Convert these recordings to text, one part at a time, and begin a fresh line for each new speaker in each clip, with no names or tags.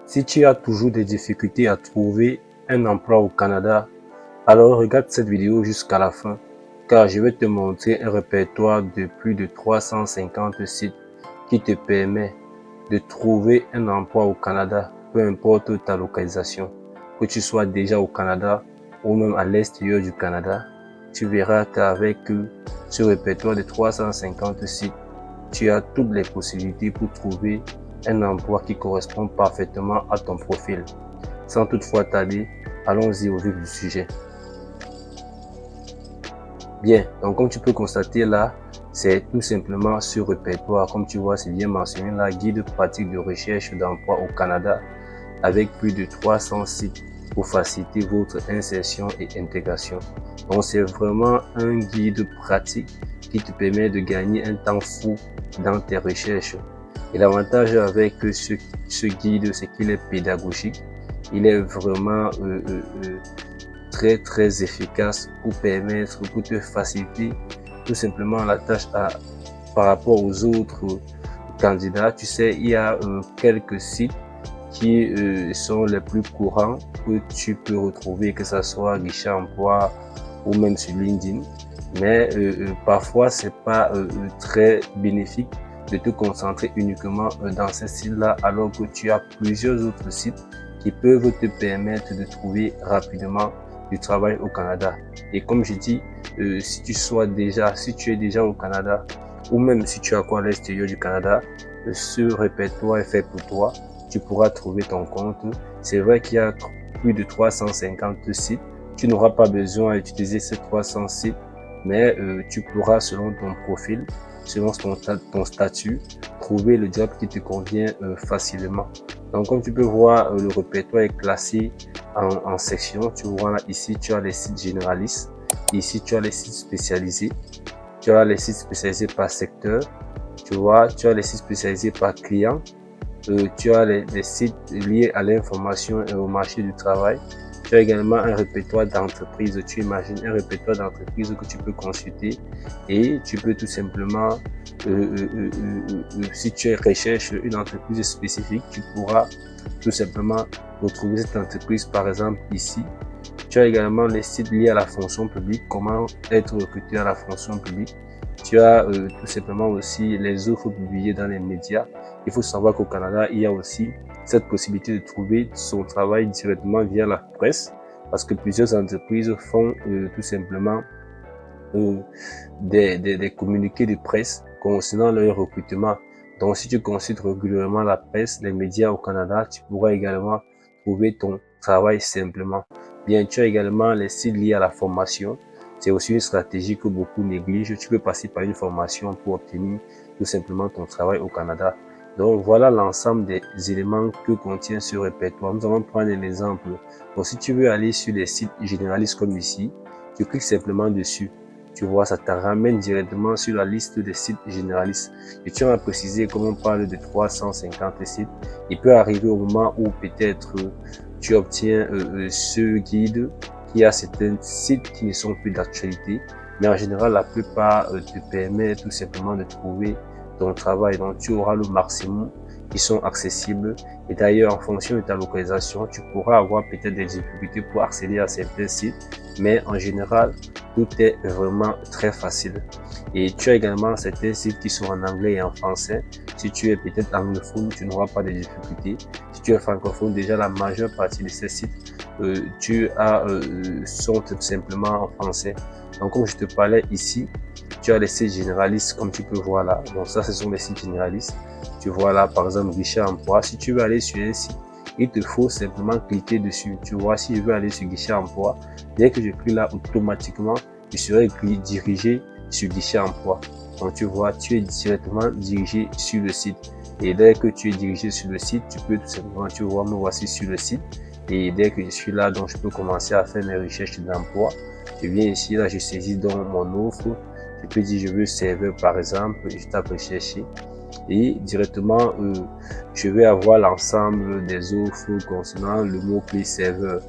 Si tu as toujours des difficultés à trouver un emploi au Canada, alors regarde cette vidéo jusqu'à la fin, car je vais te montrer un répertoire de plus de 350 sites qui te permet de trouver un emploi au Canada, peu importe ta localisation. Que tu sois déjà au Canada ou même à l'extérieur du Canada, tu verras qu'avec ce répertoire de 350 sites, tu as toutes les possibilités pour trouver un emploi qui correspond parfaitement à ton profil. Sans toutefois tarder, allons-y au vif du sujet. Bien, donc comme tu peux constater là, c'est tout simplement ce répertoire. Comme tu vois, c'est bien mentionné là, guide pratique de recherche d'emploi au Canada avec plus de 300 sites pour faciliter votre insertion et intégration. Donc c'est vraiment un guide pratique qui te permet de gagner un temps fou dans tes recherches. Et l'avantage avec ce guide, c'est qu'il est pédagogique. Il est vraiment très efficace pour te faciliter tout simplement la tâche par rapport aux autres candidats. Tu sais, il y a quelques sites qui sont les plus courants que tu peux retrouver, que ce soit Guichet Emploi ou même sur LinkedIn. Mais parfois, c'est pas très bénéfique de te concentrer uniquement dans ces sites-là, alors que tu as plusieurs autres sites qui peuvent te permettre de trouver rapidement du travail au Canada. Et comme je dis, si tu es déjà au Canada, ou même si tu es à l'extérieur du Canada, ce répertoire est fait pour toi. Tu pourras trouver ton compte. C'est vrai qu'il y a plus de 350 sites. Tu n'auras pas besoin d'utiliser ces 300 sites, mais tu pourras, selon ton profil, selon ton statut, trouver le job qui te convient facilement. Donc, comme tu peux voir, le répertoire est classé en sections. Tu vois là, ici, tu as les sites généralistes. Ici, tu as les sites spécialisés. Tu as les sites spécialisés par secteur. Tu vois, tu as les sites spécialisés par client. Tu as les sites liés à l'information et au marché du travail. Tu as également un répertoire d'entreprise. Tu imagines un répertoire d'entreprise que tu peux consulter et tu peux tout simplement, si tu recherches une entreprise spécifique, tu pourras tout simplement retrouver cette entreprise, par exemple ici. Tu as également les sites liés à la fonction publique, comment être recruté à la fonction publique. Tu as tout simplement aussi les offres publiées dans les médias. Il faut savoir qu'au Canada, il y a aussi cette possibilité de trouver son travail directement via la presse, parce que plusieurs entreprises font tout simplement des communiqués de presse concernant leur recrutement. Donc, si tu consultes régulièrement la presse, les médias au Canada, tu pourras également trouver ton travail simplement. Bien, tu as également les sites liés à la formation. C'est aussi une stratégie que beaucoup négligent. Tu peux passer par une formation pour obtenir tout simplement ton travail au Canada. Donc, voilà l'ensemble des éléments que contient ce répertoire. Nous allons prendre un exemple. Donc, si tu veux aller sur les sites généralistes comme ici, tu cliques simplement dessus. Tu vois, ça te ramène directement sur la liste des sites généralistes. Et tu as précisé, comme on parle de 350 sites, il peut arriver au moment où peut-être tu obtiens ce guide qui a certains sites qui ne sont plus d'actualité. Mais en général, la plupart te permettent tout simplement de trouver ton travail. Donc, tu auras le maximum qui sont accessibles. Et d'ailleurs, en fonction de ta localisation, tu pourras avoir peut-être des difficultés pour accéder à certains sites. Mais en général, tout est vraiment très facile. Et tu as également certains sites qui sont en anglais et en français. Si tu es peut-être anglophone, tu n'auras pas de difficultés. Si tu es francophone, déjà la majeure partie de ces sites sont tout simplement en français. Donc, comme je te parlais ici, tu as les sites généralistes comme tu peux voir là. Donc ça, ce sont les sites généralistes. Tu vois là, par exemple, Guichet Emploi. Si tu veux aller sur un site, il te faut simplement cliquer dessus. Tu vois, si je veux aller sur Guichet Emploi, dès que je clique là, automatiquement, je serai dirigé sur Guichet Emploi. Donc tu vois, tu es directement dirigé sur le site. Et dès que tu es dirigé sur le site, tu peux tout simplement, tu vois, me voici sur le site. Et dès que je suis là, donc je peux commencer à faire mes recherches d'emploi. Je viens ici, là, je saisis donc mon offre. Je peux dire, je veux serveur par exemple, je tape rechercher. Et directement, je vais avoir l'ensemble des offres concernant le mot-clé serveur.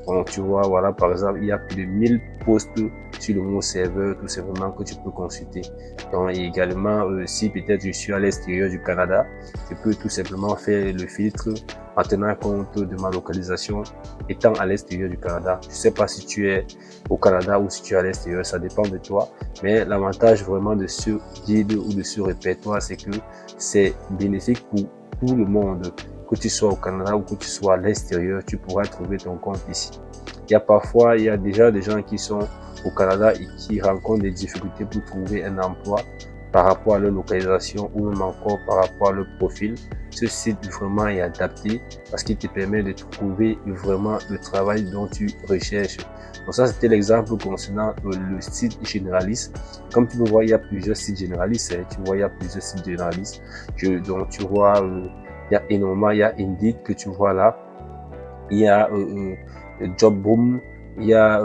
Donc, tu vois, voilà, par exemple, il y a plus de 1000 postes sur le mot serveur, tout simplement, que tu peux consulter. Donc, également, si peut-être je suis à l'extérieur du Canada, je peux tout simplement faire le filtre en tenant compte de ma localisation étant à l'extérieur du Canada. Je ne sais pas si tu es au Canada ou si tu es à l'extérieur, ça dépend de toi. Mais l'avantage vraiment de ce guide ou de ce répertoire, c'est que c'est bénéfique pour tout le monde. Que tu sois au Canada ou que tu sois à l'extérieur, tu pourras trouver ton compte ici. Il y a déjà des gens qui sont au Canada et qui rencontrent des difficultés pour trouver un emploi par rapport à leur localisation ou même encore par rapport à leur profil. Ce site vraiment est adapté parce qu'il te permet de trouver vraiment le travail dont tu recherches. Donc ça, c'était l'exemple concernant le site généraliste. Comme tu peux voir, il y a plusieurs sites généralistes. Tu vois, il y a plusieurs sites généralistes. Donc tu vois, il y a énormément, il y a Indeed que tu vois là. Il y a Jobboom, il y a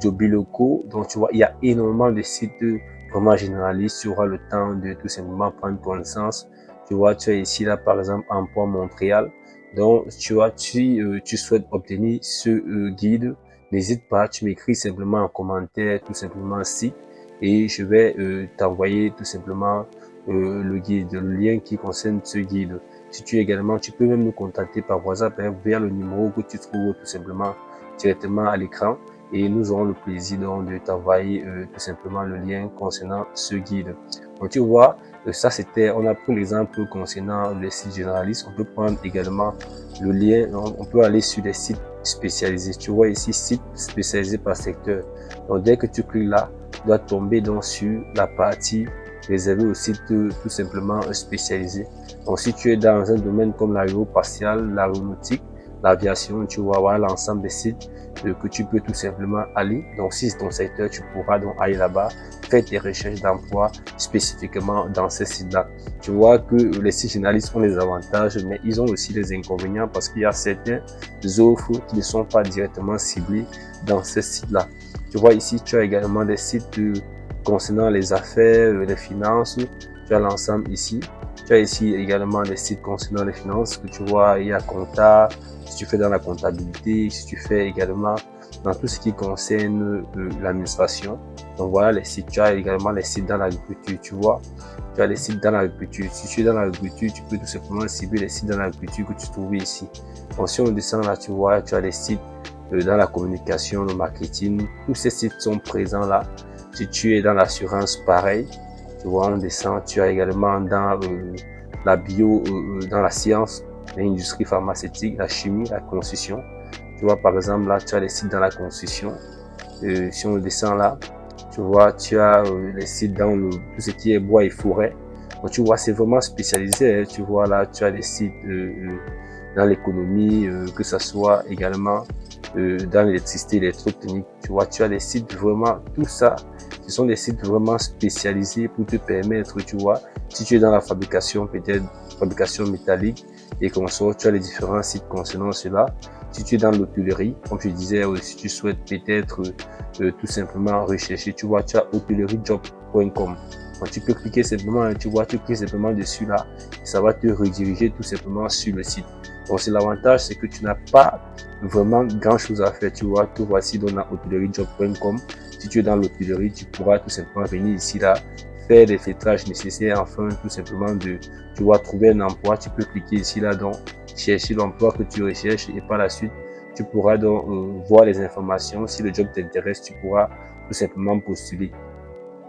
Jobiloco. Donc tu vois, il y a énormément de sites vraiment généralistes. Tu auras le temps de tout simplement prendre connaissance. Tu vois, tu as ici là par exemple Emploi Montréal. Donc tu vois, tu souhaites obtenir ce guide, n'hésite pas, tu m'écris simplement en commentaire, tout simplement site, et je vais t'envoyer tout simplement le guide, le lien qui concerne ce guide. Si tu également, tu peux même nous contacter par WhatsApp via le numéro que tu trouves tout simplement directement à l'écran, et nous aurons le plaisir donc de t'envoyer tout simplement le lien concernant ce guide. Donc tu vois, ça c'était, on a pris l'exemple concernant les sites généralistes. On peut prendre également le lien, on peut aller sur des sites spécialisés. Tu vois ici, sites spécialisés par secteur. Donc dès que tu cliques là, tu dois tomber donc sur la partie réservée aux sites tout simplement spécialisés. Donc si tu es dans un domaine comme l'aérospatiale, l'aéronautique, l'aviation, tu vas avoir l'ensemble des sites que tu peux tout simplement aller. Donc si c'est ton secteur, tu pourras donc aller là-bas, faire tes recherches d'emploi spécifiquement dans ces sites-là. Tu vois que les sites généralistes ont des avantages, mais ils ont aussi des inconvénients parce qu'il y a certaines offres qui ne sont pas directement ciblées dans ces sites-là. Tu vois ici, tu as également des sites concernant les affaires, les finances. Tu as l'ensemble ici. Tu as ici également des sites concernant les finances que tu vois, il y a compta, si tu fais dans la comptabilité, si tu fais également dans tout ce qui concerne l'administration. Donc voilà les sites. Tu as également les sites dans l'agriculture, tu vois. Tu as les sites dans l'agriculture. Si tu es dans l'agriculture, tu peux tout simplement cibler les sites dans l'agriculture que tu trouves ici. Donc si on descend là, tu vois, tu as les sites dans la communication, le marketing. Tous ces sites sont présents là. Si tu es dans l'assurance, pareil. Tu vois, on descend. Tu as également dans la bio, dans la science, l'industrie pharmaceutique, la chimie, la construction. Tu vois, par exemple, là, tu as les sites dans la construction. Si on descend là, tu vois, tu as les sites dans tout ce qui est bois et forêt. Donc, tu vois, c'est vraiment spécialisé. Hein. Tu vois, là, tu as des sites dans l'économie, que ce soit également dans l'électricité, électrotechnique. Tu vois, tu as des sites vraiment, tout ça, ce sont des sites vraiment spécialisés pour te permettre, tu vois, si tu es dans la fabrication, peut-être fabrication métallique et consorts, tu as les différents sites concernant cela. Si tu es dans l'hôtellerie, comme je disais, si tu souhaites peut-être tout simplement rechercher, tu vois, tu as hôtelleriejob.com. Donc, tu peux cliquer simplement, tu vois, tu cliques simplement dessus là, et ça va te rediriger tout simplement sur le site. Donc, c'est l'avantage, c'est que tu n'as pas vraiment grand chose à faire, tu vois. Tout voici dans la hôtelleriejob.com. Si tu es dans l'hôtellerie, tu pourras tout simplement venir ici là, faire les filtrages nécessaires afin tout simplement de, tu vois, trouver un emploi. Tu peux cliquer ici là, donc chercher l'emploi que tu recherches et par la suite, tu pourras donc voir les informations. Si le job t'intéresse, tu pourras tout simplement postuler.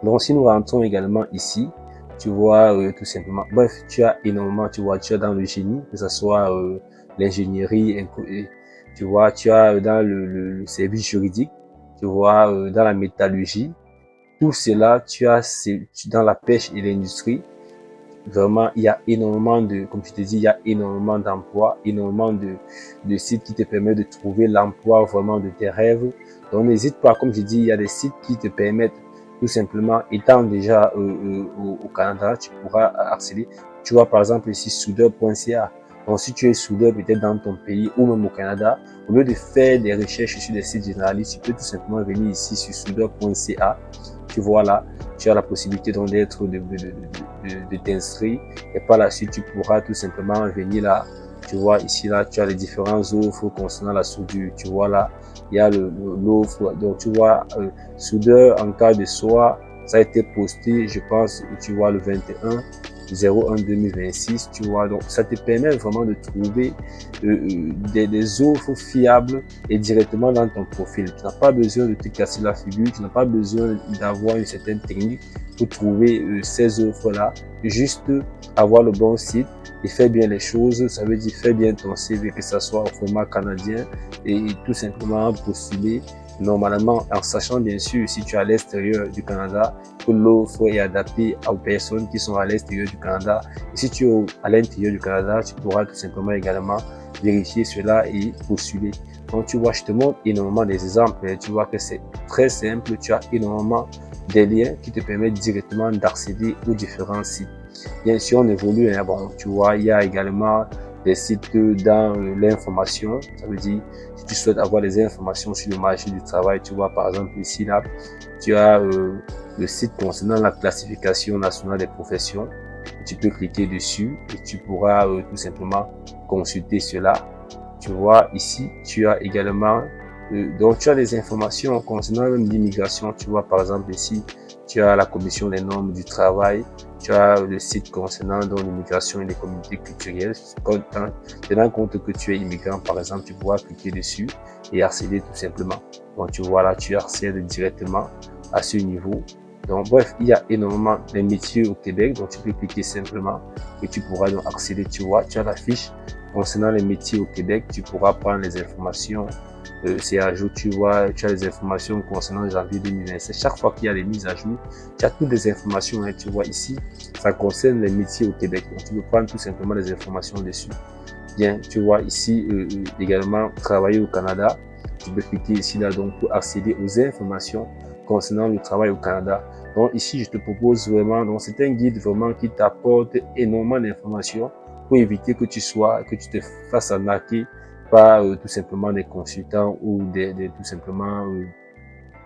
Donc, si nous rentrons également ici, tu vois, tout simplement, bref, tu as énormément, tu vois, tu as dans le génie, que ce soit l'ingénierie, tu vois, tu as dans le service juridique, tu vois, dans la métallurgie, tout cela, tu as dans la pêche et l'industrie. Vraiment, il y a énormément de, comme je te dis, il y a énormément d'emplois, énormément de sites qui te permettent de trouver l'emploi vraiment de tes rêves. Donc, n'hésite pas, comme je dis, il y a des sites qui te permettent tout simplement, étant déjà au Canada, tu pourras accéder. Tu vois, par exemple, ici, soudeur.ca. Donc, si tu es soudeur peut-être dans ton pays ou même au Canada, au lieu de faire des recherches sur des sites généralistes, tu peux tout simplement venir ici sur soudeur.ca. Tu vois là, tu as la possibilité donc d'être, de t'inscrire et par la suite, tu pourras tout simplement venir là. Tu vois ici là, tu as les différentes offres concernant la soudure. Tu vois là, il y a l'offre. Donc tu vois, soudeur en cas de soie, ça a été posté, je pense, tu vois le 21. 01-2026, tu vois. Donc, ça te permet vraiment de trouver des offres fiables et directement dans ton profil. Tu n'as pas besoin de te casser la figure, tu n'as pas besoin d'avoir une certaine technique pour trouver ces offres-là. Juste avoir le bon site et faire bien les choses, ça veut dire faire bien ton CV, que ce soit au format canadien et tout simplement postuler normalement en sachant bien sûr si tu es à l'extérieur du Canada que l'offre est adaptée aux personnes qui sont à l'extérieur du Canada. Et si tu es à l'intérieur du Canada, tu pourras tout simplement également vérifier cela et postuler. Donc tu vois, je te montre énormément des exemples et tu vois que c'est très simple, tu as énormément des liens qui te permettent directement d'accéder aux différents sites. Bien sûr, on évolue, hein, bon, tu vois, il y a également des sites dans l'information, ça veut dire si tu souhaites avoir des informations sur le marché du travail, tu vois, par exemple ici là, tu as le site concernant la classification nationale des professions. Tu peux cliquer dessus et tu pourras tout simplement consulter cela. Tu vois ici, tu as également donc tu as des informations concernant l'immigration. Tu vois par exemple ici, tu as la commission des normes du travail. Tu as le site concernant l'immigration et les communautés culturelles. Tenant compte que tu es immigrant, par exemple, tu pourras cliquer dessus et accéder tout simplement. Donc, tu vois là, tu accèdes directement à ce niveau. Donc, bref, il y a énormément de métiers au Québec. Donc, tu peux cliquer simplement et tu pourras donc accéder. Tu vois, tu as la fiche concernant les métiers au Québec. Tu pourras prendre les informations. C'est à jour, tu vois, tu as les informations concernant janvier 2027. Chaque fois qu'il y a les mises à jour, tu as toutes les informations, hein, tu vois ici, ça concerne les métiers au Québec. Donc, tu peux prendre tout simplement les informations dessus. Bien, tu vois ici également travailler au Canada. Tu peux cliquer ici là donc pour accéder aux informations concernant le travail au Canada. Donc ici, je te propose vraiment, donc c'est un guide vraiment qui t'apporte énormément d'informations pour éviter que tu te fasses arnaquer par tout simplement des consultants ou tout simplement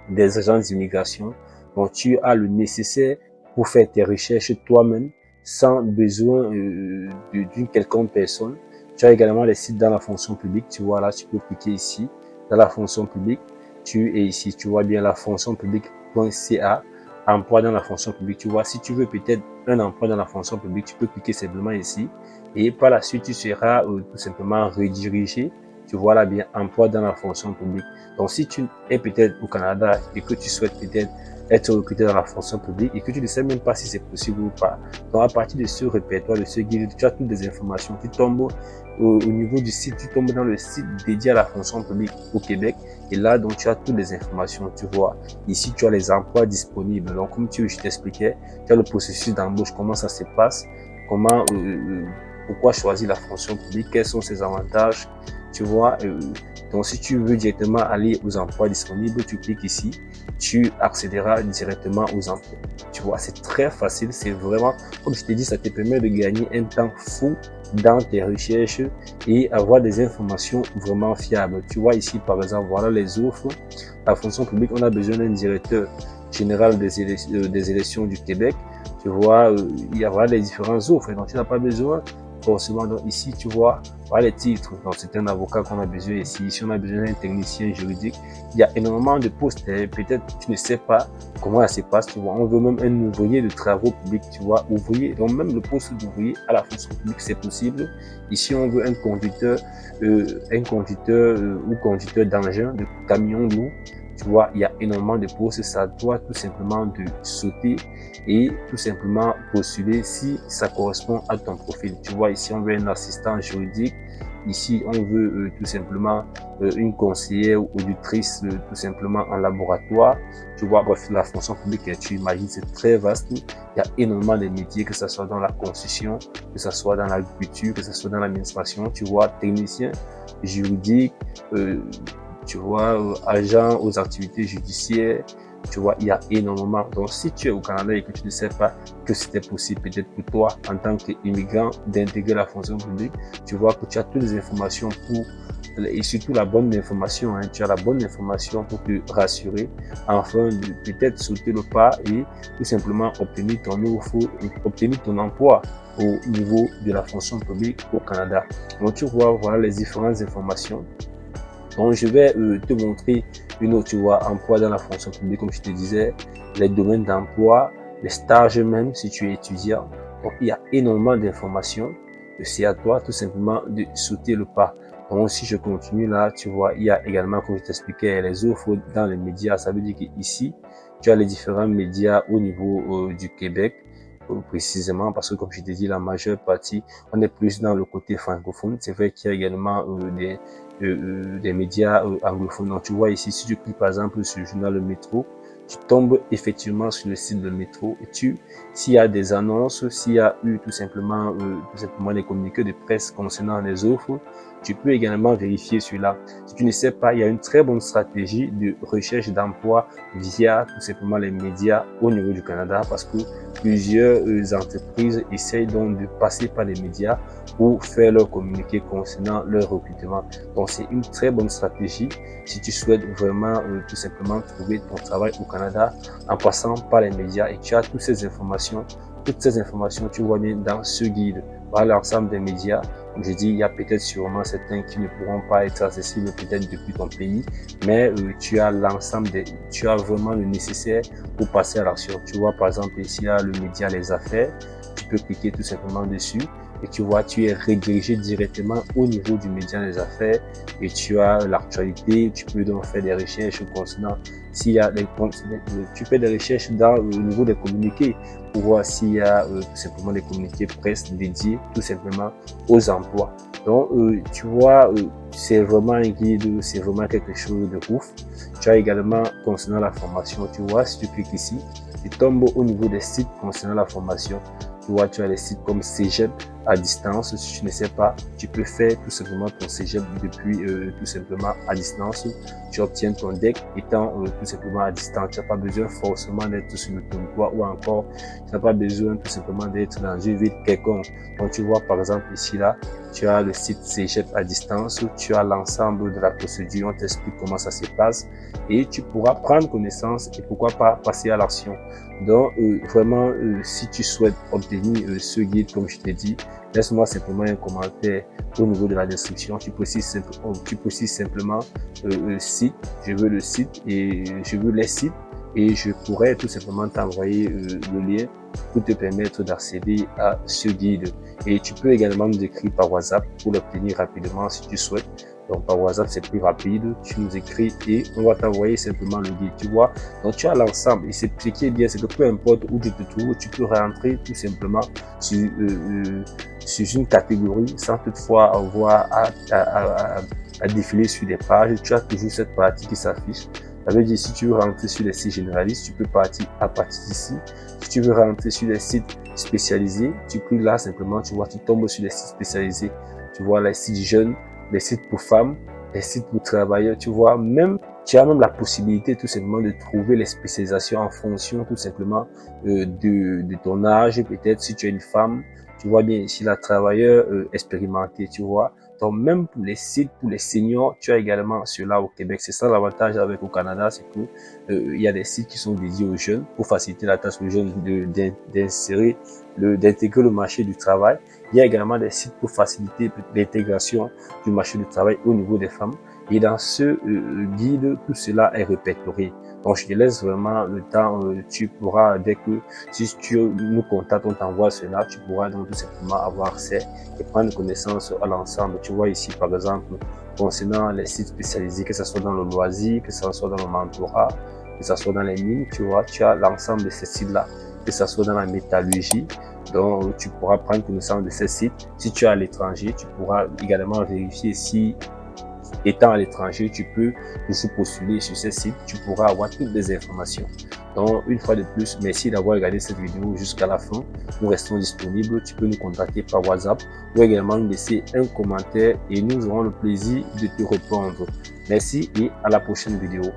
des agents d'immigration. Donc, tu as le nécessaire pour faire tes recherches toi-même sans besoin d'une quelconque personne. Tu as également les sites dans la fonction publique. Tu vois là, tu peux cliquer ici dans la fonction publique. Tu es ici, tu vois bien la fonction publique.ca, emploi dans la fonction publique. Tu vois, si tu veux peut-être un emploi dans la fonction publique, tu peux cliquer simplement ici et par la suite, tu seras tout simplement redirigé. Tu vois là bien emploi dans la fonction publique. Donc, si tu es peut-être au Canada et que tu souhaites peut-être être recruté dans la fonction publique et que tu ne sais même pas si c'est possible ou pas, donc à partir de ce répertoire, de ce guide, tu as toutes les informations. Tu tombes au niveau du site, tu tombes dans le site dédié à la fonction publique au Québec et là, donc, tu as toutes les informations. Tu vois, ici, tu as les emplois disponibles. Donc, comme je t'expliquais, tu as le processus d'embauche, comment ça se passe, comment, pourquoi choisir la fonction publique, quels sont ses avantages, tu vois. Donc, si tu veux directement aller aux emplois disponibles, tu cliques ici, tu accéderas directement aux emplois. Tu vois, c'est très facile, c'est vraiment, comme je t'ai dit, ça te permet de gagner un temps fou dans tes recherches et avoir des informations vraiment fiables. Tu vois ici, par exemple, voilà les offres. La fonction publique, on a besoin d'un directeur général des élections du Québec. Tu vois, il y aura les différentes offres, donc tu n'as pas besoin forcément. Donc ici, tu vois, voilà les titres. Donc c'est un avocat qu'on a besoin ici. Ici, on a besoin d'un technicien juridique. Il y a énormément de postes. Peut-être tu ne sais pas comment ça se passe. Tu vois, on veut même un ouvrier de travaux publics. Tu vois, ouvrier. Donc même le poste d'ouvrier à la fonction publique, c'est possible. Ici, on veut un conducteur ou conducteur d'engin, de camion lourd. Tu vois, il y a énormément de postes. Ça doit tout simplement de sauter et tout simplement postuler si ça correspond à ton profil. Tu vois, ici, on veut un assistant juridique. Ici, on veut tout simplement une conseillère ou auditrice tout simplement en laboratoire. Tu vois, bref, la fonction publique, tu imagines, c'est très vaste. Il y a énormément de métiers, que ce soit dans la construction, que ce soit dans l'agriculture, que ce soit dans l'administration. Tu vois, technicien juridique, tu vois, agent aux activités judiciaires. Tu vois, il y a énormément. Donc, si tu es au Canada et que tu ne sais pas que c'était possible, peut-être pour toi, en tant qu'immigrant, d'intégrer la fonction publique, tu vois que tu as toutes les informations et surtout la bonne information. Tu as la bonne information pour te rassurer, afin de peut-être sauter le pas et tout simplement obtenir ton emploi au niveau de la fonction publique au Canada. Donc, tu vois, voilà les différentes informations. Donc, je vais te montrer une autre, tu vois, emploi dans la fonction publique, comme je te disais, les domaines d'emploi, les stages même, si tu es étudiant, Donc, il y a énormément d'informations. C'est à toi tout simplement de sauter le pas. Donc, si je continue là, tu vois, il y a également, comme je t'expliquais, les offres dans les médias. Ça veut dire qu'ici, tu as les différents médias au niveau du Québec, précisément parce que, comme je t'ai dit, la majeure partie, on est plus dans le côté francophone. C'est vrai qu'il y a également des médias anglophones. Donc, tu vois ici, si tu cliques par exemple sur le journal Le Métro, tu tombes effectivement sur le site de Métro et s'il y a des annonces, s'il y a eu tout simplement des communiqués de presse concernant les offres, tu peux également vérifier cela. Si tu ne sais pas, il y a une très bonne stratégie de recherche d'emploi via tout simplement les médias au niveau du Canada parce que plusieurs entreprises essayent donc de passer par les médias pour faire leur communiqué concernant leur recrutement. Donc, c'est une très bonne stratégie si tu souhaites vraiment tout simplement trouver ton travail au Canada en passant par les médias et tu as toutes ces informations, tu vois bien dans ce guide. Voilà l'ensemble des médias. Comme je dis, il y a peut-être sûrement certains qui ne pourront pas être accessibles peut-être depuis ton pays, mais tu as tu as vraiment le nécessaire pour passer à l'action. Tu vois, par exemple, ici, il y a le média Les Affaires. Tu peux cliquer tout simplement dessus et tu vois, tu es redirigé directement au niveau du média Les Affaires et tu as l'actualité. Tu peux donc faire des recherches concernant s'il y a tu fais des recherches dans le niveau des communiqués pour voir s'il y a tout simplement des communiqués presse dédiés tout simplement aux emplois. Donc, tu vois, c'est vraiment un guide, c'est vraiment quelque chose de ouf. Tu as également concernant la formation, tu vois, si tu cliques ici, tu tombes au niveau des sites concernant la formation. Tu vois, tu as les sites comme Cégep à distance. Si tu ne sais pas, tu peux faire tout simplement ton Cégep depuis tout simplement à distance. Tu obtiens ton DEC étant tout simplement à distance. Tu n'as pas besoin forcément d'être sur le territoire ou encore tu n'as pas besoin tout simplement d'être dans une ville quelconque. Donc tu vois par exemple ici là, tu as le site Cégep à distance, tu as l'ensemble de la procédure, on t'explique comment ça se passe et tu pourras prendre connaissance et pourquoi pas passer à l'action. Donc vraiment, si tu souhaites obtenir ce guide, comme je t'ai dit, laisse-moi simplement un commentaire au niveau de la description. Tu précises simplement le site, je veux le site et je veux les sites et je pourrais tout simplement t'envoyer le lien pour te permettre d'accéder à ce guide. Et tu peux également nous écrire par WhatsApp pour l'obtenir rapidement si tu souhaites. Donc par WhatsApp, c'est plus rapide. Tu nous écris et on va t'envoyer simplement le guide. Tu vois, donc tu as l'ensemble. Et ce qui est bien, c'est que peu importe où tu te trouves, tu peux rentrer tout simplement sur une catégorie sans toutefois avoir à défiler sur des pages. Tu as toujours cette partie qui s'affiche. Ça veut dire si tu veux rentrer sur les sites généralistes, tu peux partir à partir d'ici. Si tu veux rentrer sur les sites spécialisés, tu cliques là simplement, tu vois, tu tombes sur les sites spécialisés. Tu vois les sites jeunes, les sites pour femmes, les sites pour travailleurs, tu vois, tu as même la possibilité tout simplement de trouver les spécialisations en fonction tout simplement de ton âge. Peut-être si tu es une femme, tu vois bien ici la travailleur expérimenté, tu vois. Donc même pour les sites, pour les seniors, tu as également cela au Québec. C'est ça l'avantage avec au Canada, c'est que il y a des sites qui sont dédiés aux jeunes pour faciliter la tâche aux jeunes d'intégrer le marché du travail. Il y a également des sites pour faciliter l'intégration du marché du travail au niveau des femmes. Et dans ce guide, tout cela est répertorié. Donc, je te laisse vraiment le temps. Tu pourras, si tu nous contactes, on t'envoie cela, tu pourras donc tout simplement avoir accès et prendre connaissance à l'ensemble. Tu vois ici, par exemple, concernant les sites spécialisés, que ce soit dans le loisir, que ce soit dans le mentorat, que ce soit dans les mines, tu vois, tu as l'ensemble de ces sites-là, que ce soit dans la métallurgie. Donc, tu pourras prendre connaissance de ces sites. Si tu es à l'étranger, tu pourras également vérifier si étant à l'étranger, tu peux toujours postuler sur ces sites, tu pourras avoir toutes les informations. Donc, une fois de plus, merci d'avoir regardé cette vidéo jusqu'à la fin. Nous restons disponibles. Tu peux nous contacter par WhatsApp ou également nous laisser un commentaire et nous aurons le plaisir de te répondre. Merci et à la prochaine vidéo.